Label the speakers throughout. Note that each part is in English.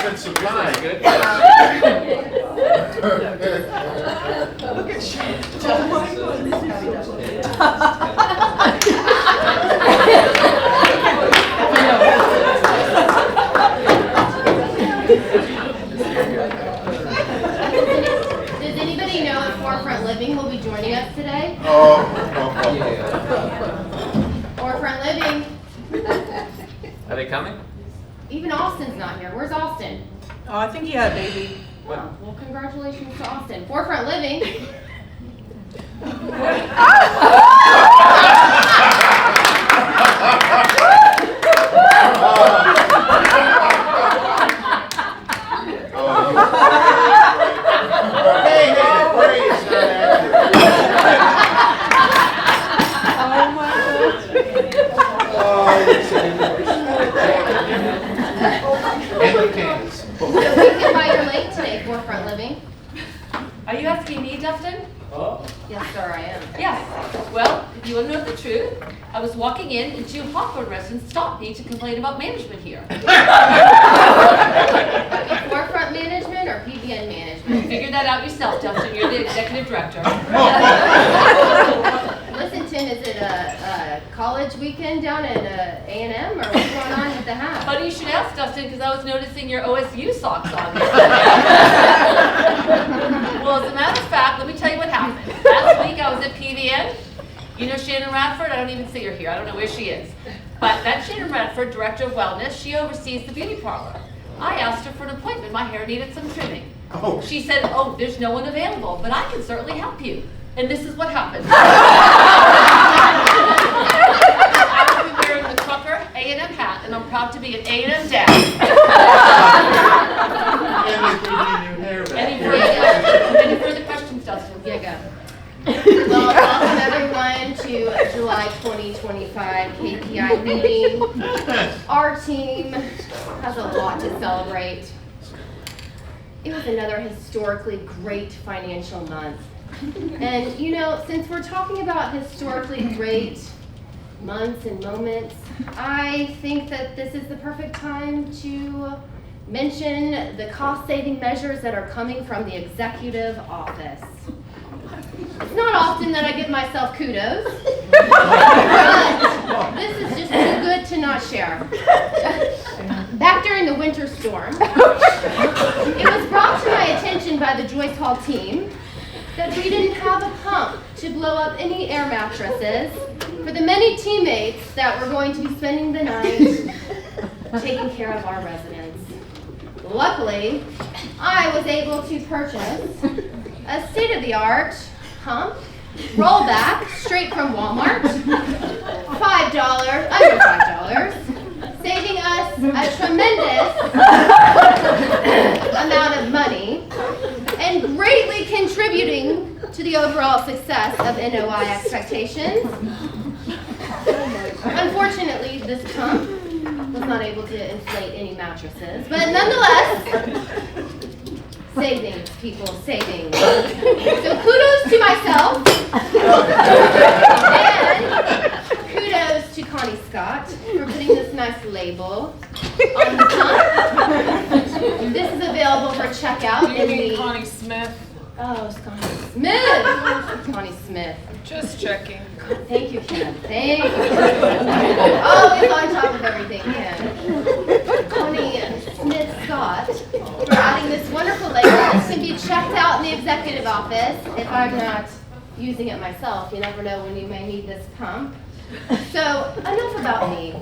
Speaker 1: Office supply.
Speaker 2: Good.
Speaker 3: Look at you.
Speaker 4: Does anybody know if Forefront Living will be joining us today? Forefront Living.
Speaker 2: Are they coming?
Speaker 4: Even Austin's not here. Where's Austin?
Speaker 3: Oh, I think he had a baby.
Speaker 4: Well, congratulations to Austin. Forefront Living. Why you're late today, Forefront Living?
Speaker 5: Are you asking me, Dustin?
Speaker 4: Yes, sir, I am.
Speaker 5: Yes. Well, if you want to know the truth, I was walking in and two Hawthorne residents stopped me to complain about management here.
Speaker 4: Forefront Management or PVN Management?
Speaker 5: Figure that out yourself, Dustin. You're the executive director.
Speaker 4: Listen, Tim, is it a college weekend down at A&M, or what's going on with the hat?
Speaker 5: Funny you should ask, Dustin, because I was noticing your OSU socks on. Well, as a matter of fact, let me tell you what happened. Last week I was at PVN. You know Shannon Radford? I don't even see her here. I don't know where she is. But that's Shannon Radford, Director of Wellness. She oversees the beauty parlor. I asked her for an appointment. My hair needed some trimming. She said, oh, there's no one available, but I can certainly help you. And this is what happened. I will be wearing the Trucker A&M hat, and I'm proud to be an A&M dad. Any further questions, Dustin?
Speaker 4: Yeah, go. Well, welcome everyone to July 2025 KPI meeting. Our team has a lot to celebrate. It was another historically great financial month. And you know, since we're talking about historically great months and moments, I think that this is the perfect time to mention the cost-saving measures that are coming from the executive office. It's not often that I give myself kudos, but this is just too good to not share. Back during the winter storm, it was brought to my attention by the Joyce Hall team that we didn't have a pump to blow up any air mattresses for the many teammates that were going to be spending the night taking care of our residents. Luckily, I was able to purchase a state-of-the-art pump, rollback, straight from Walmart, $5, under $5, saving us a tremendous amount of money and greatly contributing to the overall success of NOI expectations. Unfortunately, this pump was not able to inflate any mattresses, but nonetheless, savings, people, savings. So kudos to myself, and kudos to Connie Scott for putting this nice label on the pump. This is available for checkout in the...
Speaker 3: Connie Smith?
Speaker 4: Oh, it's Connie Smith! Connie Smith.
Speaker 3: Just checking.
Speaker 4: Thank you, Ken. Thank you. Always on top of everything, Ken. Connie Smith Scott for adding this wonderful label. This can be checked out in the executive office if I'm not using it myself. You never know when you may need this pump. So, enough about me.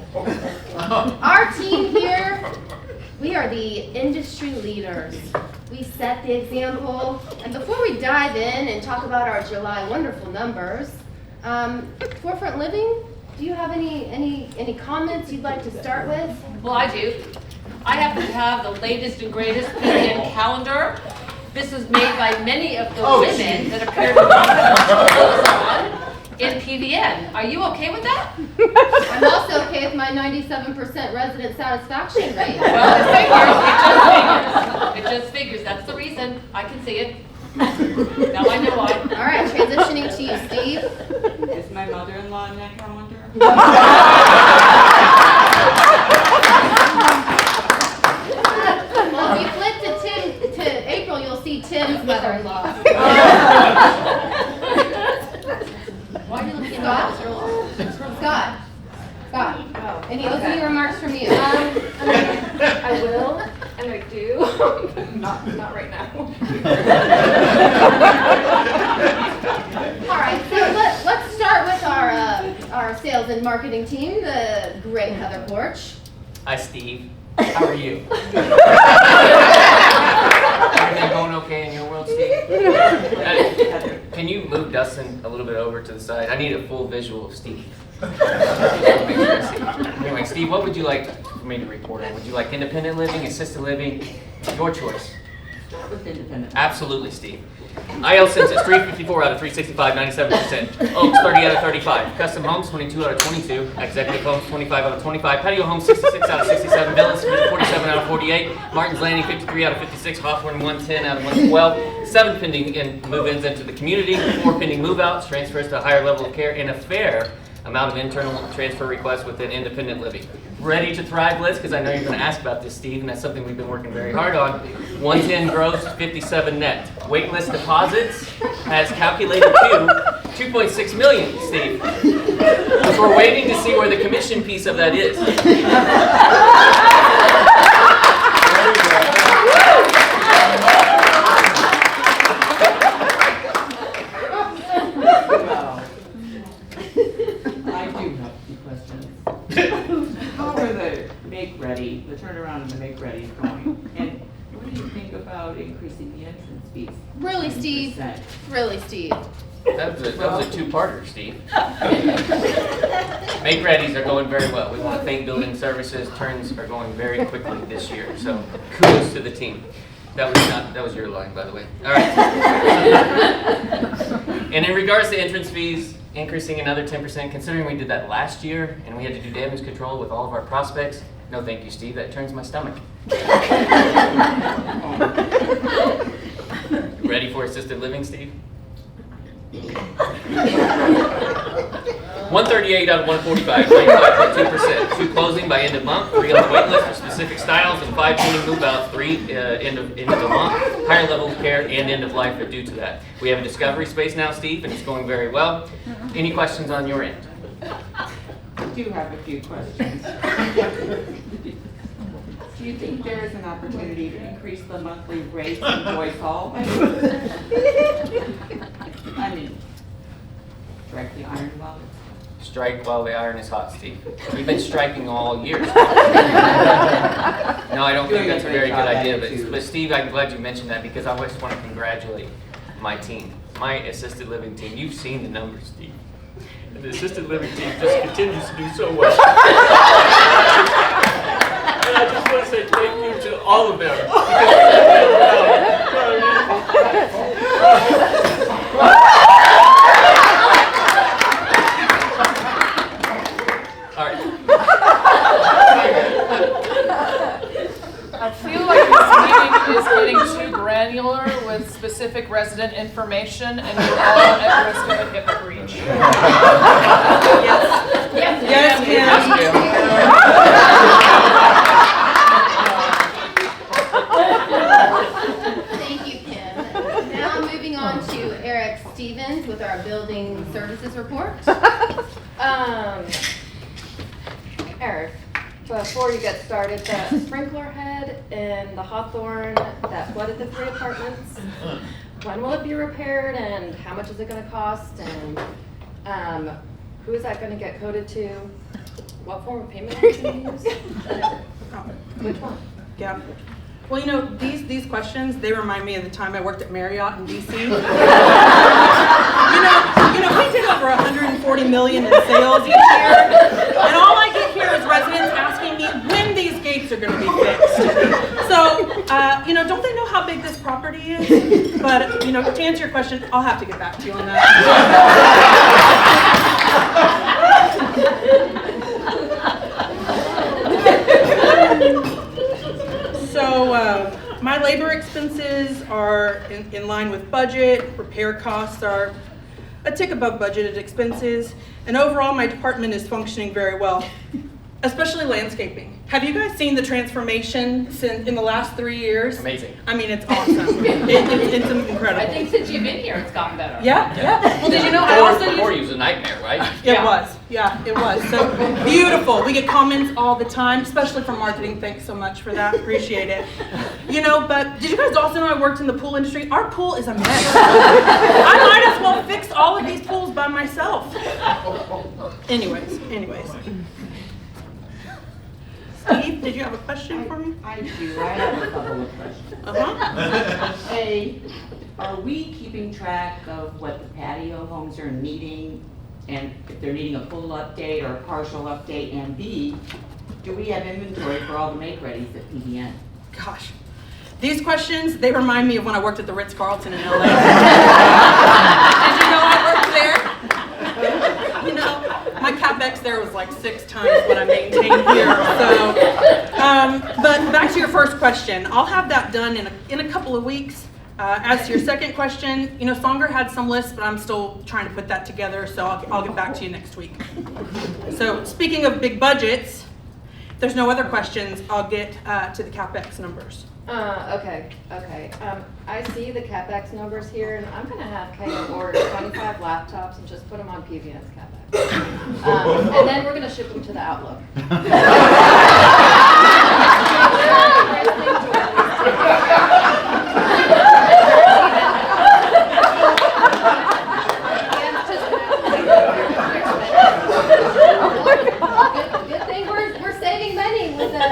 Speaker 4: Our team here, we are the industry leaders. We set the example. And before we dive in and talk about our July wonderful numbers, Forefront Living, do you have any comments you'd like to start with?
Speaker 5: Well, I do. I happen to have the latest and greatest PVN calendar. This was made by many of the women that appeared in PVN. Are you okay with that?
Speaker 4: I'm also okay with my 97% resident satisfaction rate.
Speaker 5: Well, it just figures. That's the reason. I can see it. Now I know why.
Speaker 4: All right, transitioning to you, Steve.
Speaker 6: Is my mother-in-law in that calendar?
Speaker 4: Well, if Scott? Scott, any opening remarks from you?
Speaker 1: I will, and I do. Not right now.
Speaker 4: All right, so let's start with our sales and marketing team, the great Heather Porch.
Speaker 2: Hi, Steve. How are you? Everything going okay in your world, Steve? Can you move Dustin a little bit over to the side? I need a full visual of Steve. Anyway, Steve, what would you like for me to report on? Would you like independent living, assisted living? Your choice.
Speaker 6: Start with independent.
Speaker 2: Absolutely, Steve. IL census 354 out of 365, 97%. Oaks 30 out of 35. Custom homes 22 out of 22. Executive homes 25 out of 25. Patio homes 66 out of 67. Villas 47 out of 48. Martin's Landing 53 out of 56. Hawthorne 110 out of 112. 7 pending move-ins into the community. 4 pending move-outs. Transfers to a higher level of care, and a fair amount of internal transfer requests within independent living. Ready to thrive list, because I know you're going to ask about this, Steve, and that's something we've been working very hard on. 110 gross, 57 net. Waitlist deposits has calculated to 2.6 million, Steve. Because we're waiting to see where the commission piece of that is.
Speaker 6: I do have a few questions. How are the make-ready, the turnaround and the make-ready going? And what do you think about increasing the entrance fees?
Speaker 4: Really, Steve?
Speaker 6: 7%?
Speaker 4: Really, Steve?
Speaker 2: That was a two-parter, Steve. Make-readies are going very well. We want to thank building services. Turns are going very quickly this year, so kudos to the team. That was your line, by the way. All right. And in regards to entrance fees, increasing another 10%, considering we did that last year and we had to do damage control with all of our prospects, no thank you, Steve. That turns my stomach. Ready for assisted living, Steve? 138 out of 145, 95.2%. 2 closing by end of month, 3 on the wait list for specific styles, and 5 pending move-outs, 3 end of the month. Higher level of care and end of life are due to that. We have a discovery space now, Steve, and it's going very well. Any questions on your end?
Speaker 6: I do have a few questions. Do you think there is an opportunity to increase the monthly rates in Joyce Hall? I mean, strike the iron while it's
Speaker 2: Strike while the iron is hot, Steve. We've been striking all year. No, I don't think that's a very good idea, but Steve, I'm glad you mentioned that, because I just want to congratulate my team, my assisted living team. You've seen the numbers, Steve. And the assisted living team just continues to do so well. And I just want to say thank you to all of them. All right.
Speaker 3: I feel like this meeting is getting too granular with specific resident information, and you're all at risk of a HIPAA breach.
Speaker 6: Yes,
Speaker 4: Thank you, Kim. Now moving on to Eric Stevens with our building services report.
Speaker 1: Eric, before you get started, the sprinkler head in the Hawthorne that flooded the 3 apartments, when will it be repaired and how much is it going to cost, and who is that going to get coded to? What form of payment are you going to use? Which one?
Speaker 3: Yeah. Well, you know, these questions, they remind me of the time I worked at Marriott in DC. you know, we did over 140 million in sales each year, and all I get here is residents asking me when these gates are going to be fixed. So, you know, don't they know how big this property is? But, you know, to answer your question, I'll have to get back to you on that. So my labor expenses are in line with budget. Repair costs are a tick above budgeted expenses. And overall, my department is functioning very well. especially landscaping. Have you guys seen the transformation in the last 3 years?
Speaker 2: Amazing.
Speaker 3: I mean, it's awesome. It's incredible.
Speaker 5: I think since you've been here, it's gotten better.
Speaker 3: Yeah. Well, did you know I also
Speaker 2: Before
Speaker 3: use...
Speaker 2: it was a nightmare, right?
Speaker 3: It was. Yeah, it was. So beautiful. We get comments all the time, especially from marketing. Thanks so much for that. Appreciate it. You know, but did you guys also know I worked in the pool industry? Our pool is a mess. I might as well fix all of these pools by myself. Anyways. Steve, did you have a question for me?
Speaker 6: I do, I have a couple of questions. A, are we keeping track of what the patio homes are needing, and if they're needing a full update or a partial update? And B, do we have inventory for all the make-readies at PVN?
Speaker 3: Gosh. These questions, they remind me of when I worked at the Ritz-Carlton in LA. Did you know I worked there? You know, my CapEx there was like 6 times what I maintain here. So, but back to your first question, I'll have that done in a couple of weeks. As to your second question, you know, Songer had some lists, but I'm still trying to put that together, so I'll get back to you next week. So, speaking of big budgets, if there's no other questions, I'll get to the CapEx numbers.
Speaker 1: Okay. I see the CapEx numbers here, and I'm gonna have Kayla order 25 laptops and just put them on PVN's CapEx. And then we're gonna ship them to the Outlook.
Speaker 4: Good thing we're saving money with the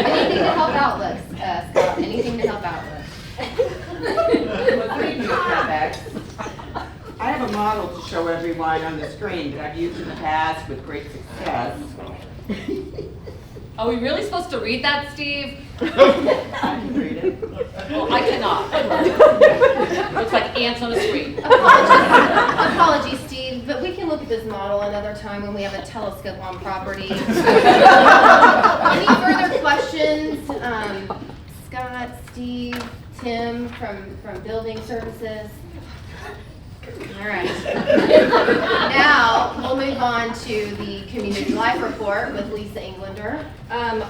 Speaker 4: anything to help Outlook, Scott. Anything to help Outlook.
Speaker 6: Well, speaking of CapEx, I have a model to show everyone on the screen that I've used in the past with great success.
Speaker 5: Are we really supposed to read that, Steve?
Speaker 6: I can read it.
Speaker 5: Well, I cannot. Looks like ants on a screen.
Speaker 4: Apologies, Steve, but we can look at this model another time when we have a telescope on property. Any further questions? Scott, Steve, Tim from Building Services? All right. Now, we'll move on to the Community Life Report with Lisa Englander.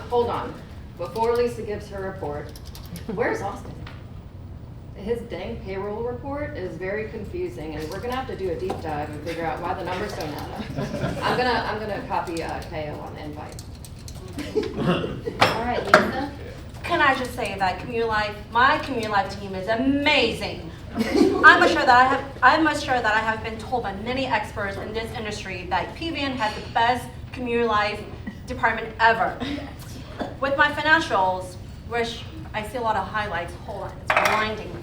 Speaker 1: Hold on. Before Lisa gives her report, where's Austin? His dang payroll report is very confusing, and we're gonna have to do a deep dive and figure out why the numbers don't add up. I'm gonna copy KO on the invite.
Speaker 4: All right, Lisa.
Speaker 7: Can I just say that my community life team is amazing. I'm sure that I have been told by many experts in this industry that PVN has the best community life department ever. With my financials, which I see a lot of highlights. Hold on, it's blinding me.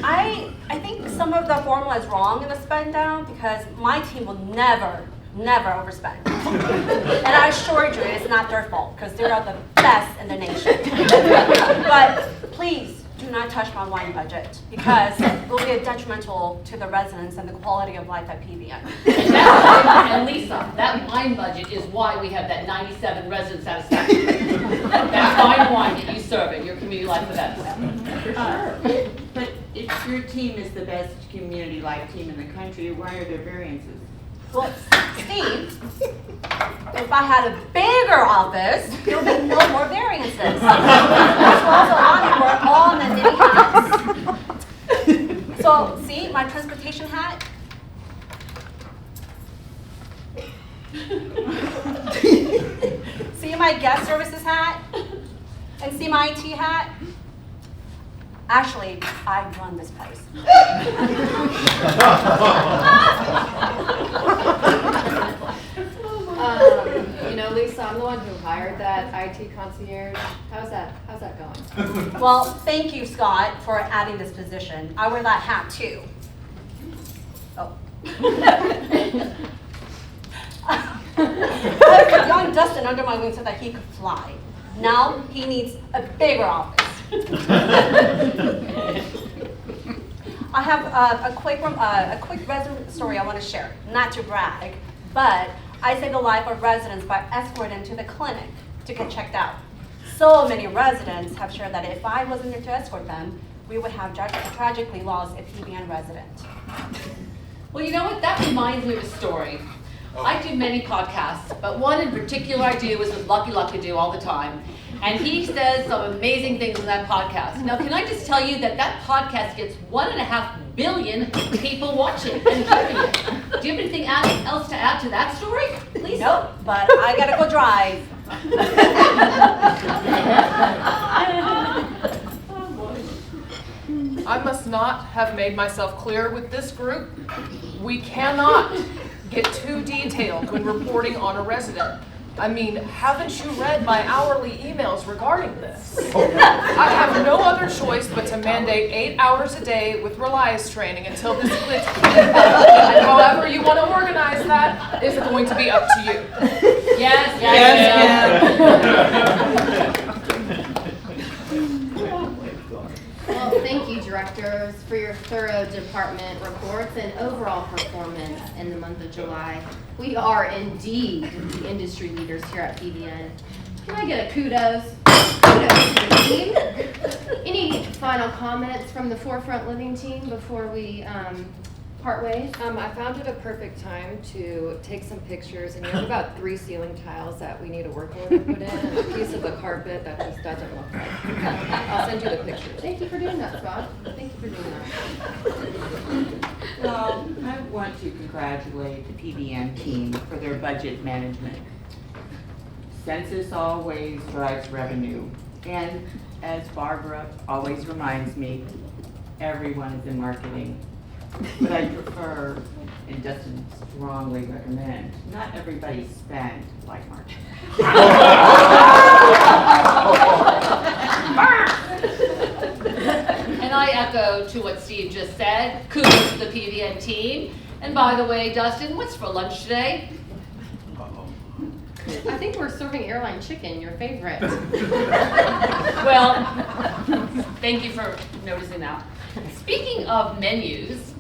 Speaker 7: I think some of the formula is wrong in the spend down because my team will never overspend. And I assure you it's not their fault because they are the best in the nation. But please do not touch my wine budget because it will be detrimental to the residents and the quality of life at PVN.
Speaker 5: And Lisa, that wine budget is why we have that 97 resident satisfaction. That fine wine that you serve at your community life events.
Speaker 6: But if your team is the best community life team in the country, why are there variances?
Speaker 7: Well, Steve, if I had a bigger office, there would be no more variances. There's also a lot more all in the nitty hats. So, see my transportation hat? See my guest services hat? And see my IT hat? Actually, I run this place.
Speaker 1: You know, Lisa, I'm the one who hired that IT concierge. How's that going?
Speaker 7: Well, thank you, Scott, for adding this position. I wear that hat too. Oh. I put young Dustin under my wing so that he could fly. Now he needs a bigger office. I have a quick resident story I want to share. Not to brag, but I saved the life of residents by escorting them to the clinic to get checked out. So many residents have shared that if I wasn't there to escort them, we would have tragically lost a PVN resident.
Speaker 5: Well, you know what? That reminds me of a story. I do many podcasts, but one in particular I do is with Lucky Lucky all the time. And he says some amazing things in that podcast. Now, can I just tell you that that podcast gets 1.5 billion people watching and hearing it. Do you have anything else to add to that story? Please?
Speaker 7: Nope, but I gotta go drive.
Speaker 8: I must not have made myself clear with this group. We cannot get too detailed when reporting on a resident. I mean, haven't you read my hourly emails regarding this? I have no other choice but to mandate 8 hours a day with Reliance training until this glitch and however you want to organize that is going to be up to you.
Speaker 5: Yes,
Speaker 4: Well, thank you, directors, for your thorough department reports and overall performance in the month of July. We are indeed the industry leaders here at PVN. Can I get a kudos? Kudos to the team. Any final comments from the Forefront Living team before we part ways?
Speaker 1: I found it a perfect time to take some pictures, and you have about 3 ceiling tiles that we need a work order put in, and a piece of the carpet that just doesn't look right. I'll send you the pictures.
Speaker 4: Thank you for doing that, Scott. Thank you for doing that.
Speaker 6: Well, I want to congratulate the PVN team for their budget management. Census always drives revenue, and as Barbara always reminds me, everyone is in marketing. But I prefer, and Dustin strongly recommend, not everybody spend like marketing.
Speaker 5: And I echo to what Steve just said. Kudos to the PVN team. And by the way, Dustin, what's for lunch today?
Speaker 4: I think we're serving airline chicken, your favorite.
Speaker 5: Well, thank you for noticing that. Speaking of menus,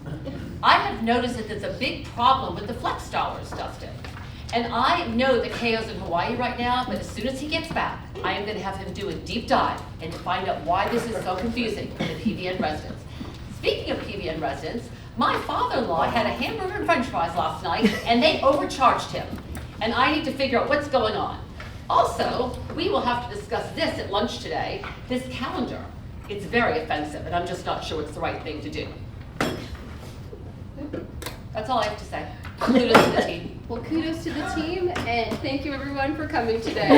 Speaker 5: I have noticed that there's a big problem with the flex dollars, Dustin. And I know that Keo's in Hawaii right now, but as soon as he gets back, I am gonna have him do a deep dive and to find out why this is so confusing for the PVN residents. Speaking of PVN residents, my father-in-law had a hamburger and french fries last night, and they overcharged him. And I need to figure out what's going on. Also, we will have to discuss this at lunch today, this calendar. It's very offensive, and I'm just not sure it's the right thing to do. That's all I have to say. Kudos to the team.
Speaker 4: Well, kudos to the team, and thank you everyone for coming today.